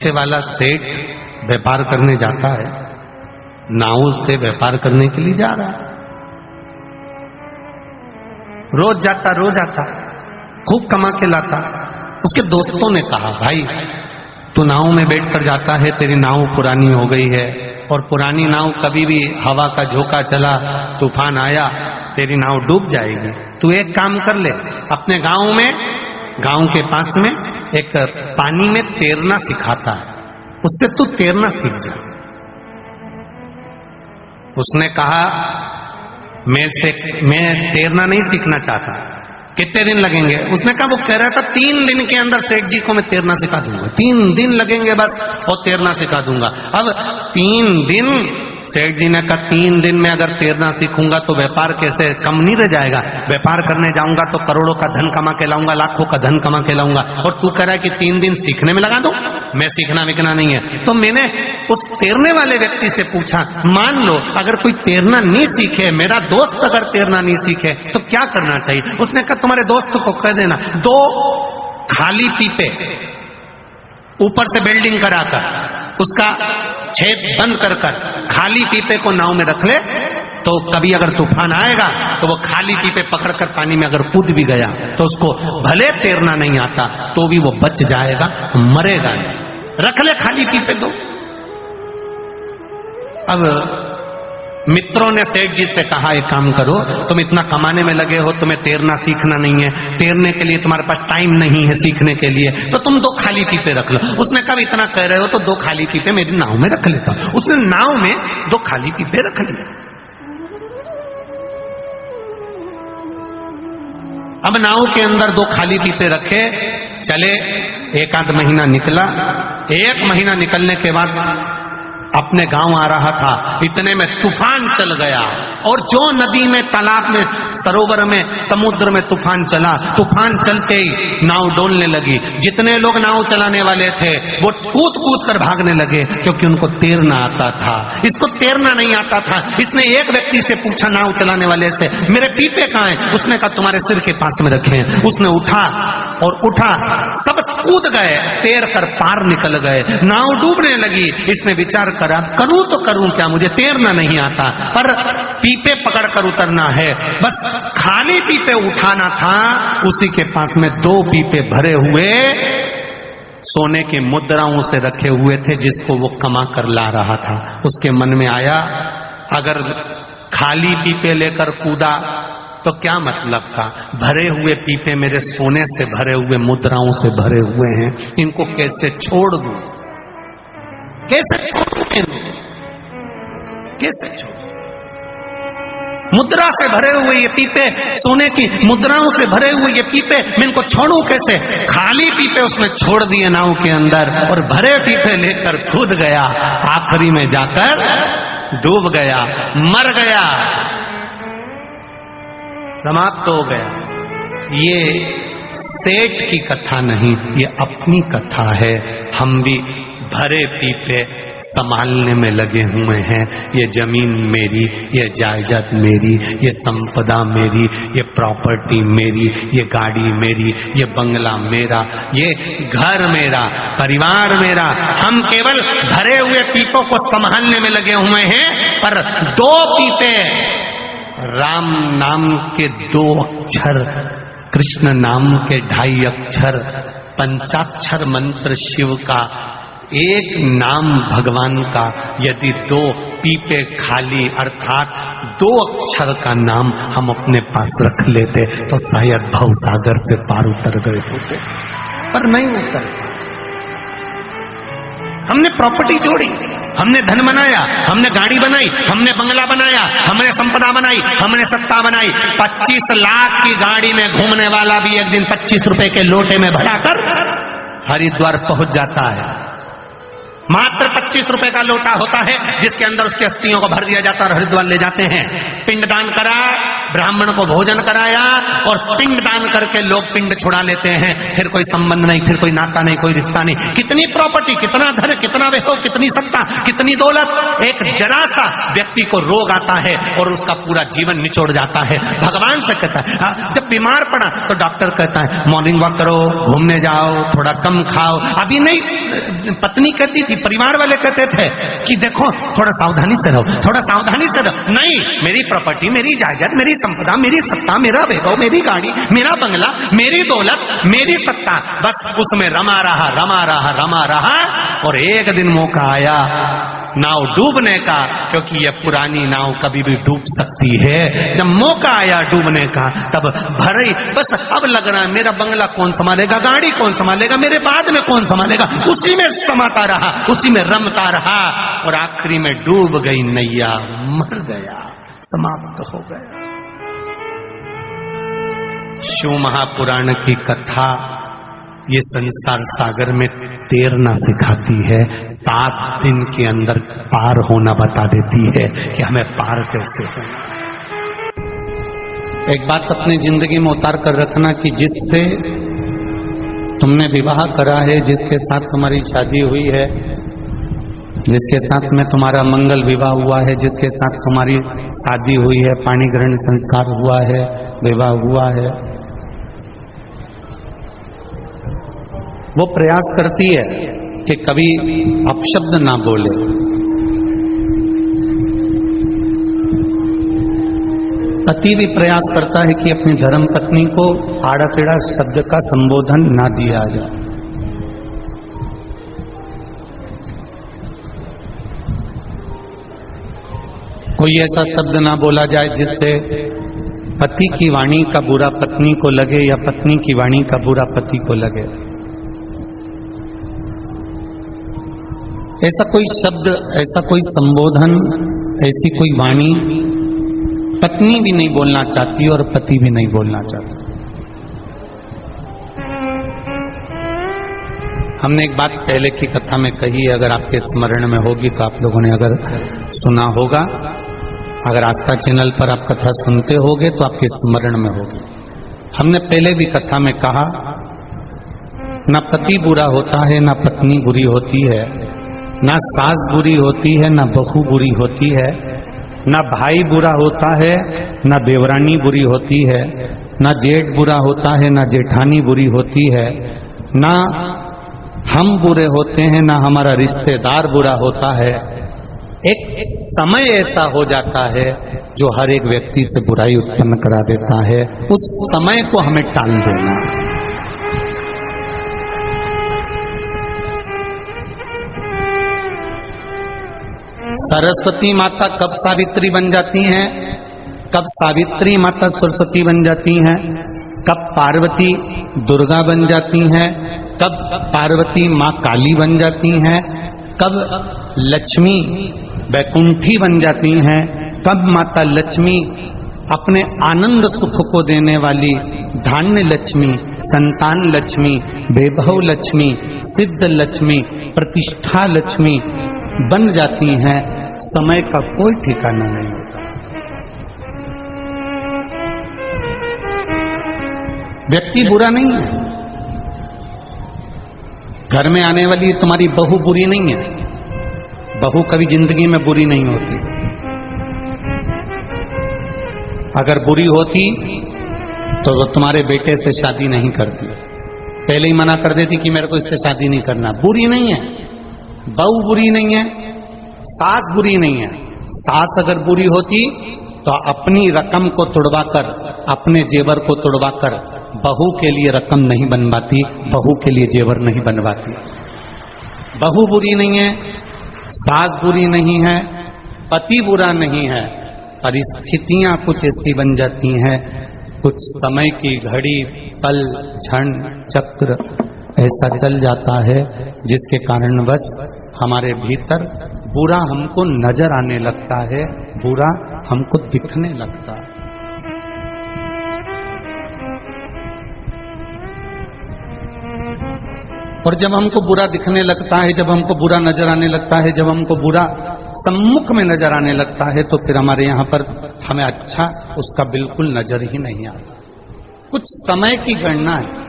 पैसे वाला सेठ व्यापार करने जाता है, नाव से व्यापार करने के लिए जा रहा है। रोज आता, खूब कमा के लाता। उसके दोस्तों ने कहा, भाई तू नाव में बैठकर जाता है, तेरी नाव पुरानी हो गई है और पुरानी नाव कभी भी हवा का झोंका चला, तूफान आया, तेरी नाव डूब जाएगी। तू एक काम कर ले, अपने गांव के पास में एक पानी में तैरना सिखाता है, उससे तू तैरना सीख जा। उसने कहा, मैं तैरना नहीं सीखना चाहता। कितने दिन लगेंगे? उसने कहा, वो कह रहा था 3 दिन के अंदर सेठ जी को मैं तैरना सिखा दूंगा। 3 दिन लगेंगे बस और तैरना सिखा दूंगा। अब 3 दिन, सेठ जी ने कहा 3 दिन में अगर तैरना सीखूंगा तो व्यापार कैसे कम नहीं रह जाएगा। व्यापार करने जाऊंगा तो करोड़ों का धन कमा के लाऊंगा, लाखों का धन कमा के लाऊंगा, और तू कह रहा है कि 3 दिन सीखने में लगा दो। मैं सीखना विकना नहीं है। तो मैंने उस तैरने वाले व्यक्ति से पूछा, मान लो अगर कोई तैरना नहीं सीखे, मेरा दोस्त अगर तैरना नहीं सीखे तो क्या करना चाहिए? उसने कहा, तुम्हारे दोस्त को कह देना 2 खाली पीपे ऊपर से बिल्डिंग कराकर उसका छेद बंद कर खाली पीपे को नाव में रख ले, तो कभी अगर तूफान आएगा तो वो खाली पीपे पकड़कर पानी में अगर कूद भी गया तो उसको भले तैरना नहीं आता तो भी वो बच जाएगा, मरेगा नहीं। रख ले खाली पीपे 2। अब मित्रों ने सेठ जी से कहा, एक काम करो, तुम इतना कमाने में लगे हो, तुम्हें तैरना सीखना नहीं है, तैरने के लिए तुम्हारे पास टाइम नहीं है सीखने के लिए, तो तुम 2 खाली पीपे रख लो। उसने कहा, इतना कह रहे हो तो 2 खाली पीपे मेरी नाव में रख लेता हूं। उसने नाव में 2 खाली पीपे रख लिए। अब नाव के अंदर 2 खाली पीपे रखे, चले। 1 आध महीना निकला। 1 महीना निकलने के बाद अपने गांव आ रहा था, इतने में तूफान चल गया। और जो नदी में, तालाब में, सरोवर में, समुद्र में तूफान चला, तूफान चलते ही नाव डोलने लगी। जितने लोग नाव चलाने वाले थे वो कूद कूद कर भागने लगे, क्योंकि उनको तैरना आता था। इसको तैरना नहीं आता था। इसने एक व्यक्ति से पूछा, नाव चलाने वाले से, मेरे पीपे कहाँ हैं? उसने कहा, तुम्हारे सिर के पास में रखे हैं। उसने उठा, सब कूद गए, तैर कर पार निकल गए। नाव डूबने लगी। इसने विचार करा, करूं तो करूं क्या, मुझे तैरना नहीं आता, पर पीपे पकड़कर उतरना है, बस खाली पीपे उठाना था। उसी के पास में 2 पीपे भरे हुए सोने की मुद्राओं से रखे हुए थे, जिसको वो कमा कर ला रहा था। उसके मन में आया, अगर खाली पीपे लेकर कूदा तो क्या मतलब था? भरे हुए पीपे मेरे सोने से भरे हुए, मुद्राओं से भरे हुए हैं, इनको कैसे छोड़ दूं? कैसे छोड़? मुद्रा से भरे हुए ये पीपे, सोने की मुद्राओं से भरे हुए ये पीपे, मैं इनको छोड़ूं कैसे? खाली पीपे उसने छोड़ दिए नाव के अंदर और भरे पीपे लेकर कूद गया। आखिरी में जाकर डूब गया, मर गया, समाप्त हो गया। ये सेठ की कथा नहीं, ये अपनी कथा है। हम भी भरे पीपे संभालने में लगे हुए हैं। ये जमीन मेरी, ये जायदाद मेरी, ये संपदा मेरी, ये प्रॉपर्टी मेरी, ये गाड़ी मेरी, ये बंगला मेरा, ये घर मेरा, परिवार मेरा। हम केवल भरे हुए पीपों को संभालने में लगे हुए हैं, पर 2 पीपे, राम नाम के 2 अक्षर, कृष्ण नाम के 2.5 अक्षर, पंचाक्षर मंत्र शिव का, 1 नाम भगवान का, यदि 2 पीपे खाली अर्थात 2 अक्षर का नाम हम अपने पास रख लेते तो शायद भवसागर से पार उतर गए होते, पर नहीं उतर। हमने प्रॉपर्टी जोड़ी, हमने धन बनाया, हमने गाड़ी बनाई, हमने बंगला बनाया, हमने संपदा बनाई, हमने सत्ता बनाई। 25 लाख की गाड़ी में घूमने वाला भी एक दिन 25 रुपए के लोटे में भराकर हरिद्वार पहुंच जाता है। मात्र 25 रुपए का लोटा होता है, जिसके अंदर उसकी अस्थियों को भर दिया जाता है और हरिद्वार ले जाते हैं। पिंडदान करा, ब्राह्मण को भोजन कराया और पिंड दान करके लोग पिंड छुड़ा लेते हैं, फिर कोई संबंध नहीं, फिर कोई नाता नहीं, कोई रिश्ता नहीं। कितनी प्रॉपर्टी, कितना धन, कितना वैभव, कितनी सत्ता, कितनी दौलत, एक जरा सा व्यक्ति को रोग आता है और उसका पूरा जीवन निचोड़ जाता है। भगवान से कहता है, जब बीमार पड़ा तो डॉक्टर कहता है मॉर्निंग वॉक करो, घूमने जाओ, थोड़ा कम खाओ। अभी नहीं, पत्नी कहती थी, परिवार वाले कहते थे कि देखो थोड़ा सावधानी से रहो, थोड़ा सावधानी से रहो। नहीं, मेरी प्रॉपर्टी, मेरी जायदाद, मेरी संपदा, मेरी सत्ता, मेरा वैभव, मेरी गाड़ी, मेरा बंगला, मेरी दौलत, मेरी सत्ता, बस उसमें रमा रहा, रमा रहा, रमा रहा। और एक दिन मौका आया नाव डूबने का, क्योंकि यह पुरानी नाव कभी भी डूब सकती है। जब मौका आया डूबने का तब भरी, बस अब लग रहा है मेरा बंगला कौन संभालेगा, गाड़ी कौन संभालेगा, मेरे बाद में कौन संभालेगा, उसी में समाता रहा, उसी में रमता रहा और आखिरी में डूब गई नैया, मर गया, समाप्त हो गया। शिव महापुराण की कथा ये संसार सागर में तैरना सिखाती है, 7 दिन के अंदर पार होना बता देती है कि हमें पार कैसे होना। एक बात अपनी जिंदगी में उतार कर रखना कि जिससे तुमने विवाह करा है, जिसके साथ तुम्हारी शादी हुई है, जिसके साथ में तुम्हारा मंगल विवाह हुआ है, जिसके साथ तुम्हारी शादी हुई है, पाणी ग्रहण संस्कार हुआ है, विवाह हुआ है, वो प्रयास करती है कि कभी अपशब्द ना बोले। पति भी प्रयास करता है कि अपनी धर्म पत्नी को आड़ा टेढ़ा शब्द का संबोधन ना दिया जाए। कोई ऐसा शब्द ना बोला जाए जिससे पति की वाणी का बुरा पत्नी को लगे या पत्नी की वाणी का बुरा पति को लगे। ऐसा कोई शब्द, ऐसा कोई संबोधन, ऐसी कोई वाणी पत्नी भी नहीं बोलना चाहती और पति भी नहीं बोलना चाहता। हमने एक बात पहले की कथा में कही है, अगर आपके स्मरण में होगी तो आप लोगों ने अगर सुना होगा, अगर आस्था चैनल पर आप कथा सुनते होगे तो आपके स्मरण में होगी। हमने पहले भी कथा में कहा, ना पति बुरा होता है, ना पत्नी बुरी होती है, ना सास बुरी होती है, ना बहू बुरी होती है, ना भाई बुरा होता है, ना देवरानी बुरी होती है, ना जेठ बुरा होता है, ना जेठानी बुरी होती है, ना हम बुरे होते हैं, ना हमारा रिश्तेदार बुरा होता है। एक समय ऐसा हो जाता है जो हर एक व्यक्ति से बुराई उत्पन्न करा देता है, उस समय को हमें टाल देना। सरस्वती माता कब सावित्री बन जाती हैं, कब सावित्री माता सरस्वती बन जाती हैं, कब पार्वती दुर्गा बन जाती हैं, कब पार्वती माँ काली बन जाती हैं, कब लक्ष्मी वैकुंठी बन जाती हैं, कब माता लक्ष्मी अपने आनंद सुख को देने वाली धान्य लक्ष्मी, संतान लक्ष्मी, वैभव लक्ष्मी, सिद्ध लक्ष्मी, प्रतिष्ठा लक्ष्मी बन जाती हैं, समय का कोई ठिकाना नहीं होता। व्यक्ति बुरा नहीं है, घर में आने वाली तुम्हारी बहू बुरी नहीं है, बहू कभी जिंदगी में बुरी नहीं होती। अगर बुरी होती तो वो तुम्हारे बेटे से शादी नहीं करती, पहले ही मना कर देती कि मेरे को इससे शादी नहीं करना। बुरी नहीं है, बहू बुरी नहीं है, सास बुरी नहीं है। सास अगर बुरी होती तो अपनी रकम को तुड़वाकर, अपने जेवर को तुड़वाकर बहू के लिए रकम नहीं बनवाती, बहू के लिए जेवर नहीं बनवाती। बहू बुरी नहीं है, सास बुरी नहीं है, पति बुरा नहीं है, परिस्थितियां कुछ ऐसी बन जाती हैं, कुछ समय की घड़ी, पल, क्षण, चक्र ऐसा चल जाता है जिसके कारण बस हमारे भीतर बुरा हमको नजर आने लगता है, बुरा हमको दिखने लगता है। और जब हमको बुरा दिखने लगता है, जब हमको बुरा नजर आने लगता है, जब हमको बुरा सम्मुख में नजर आने लगता है, तो फिर हमारे यहाँ पर हमें अच्छा उसका बिल्कुल नजर ही नहीं आता। कुछ समय की गणना है,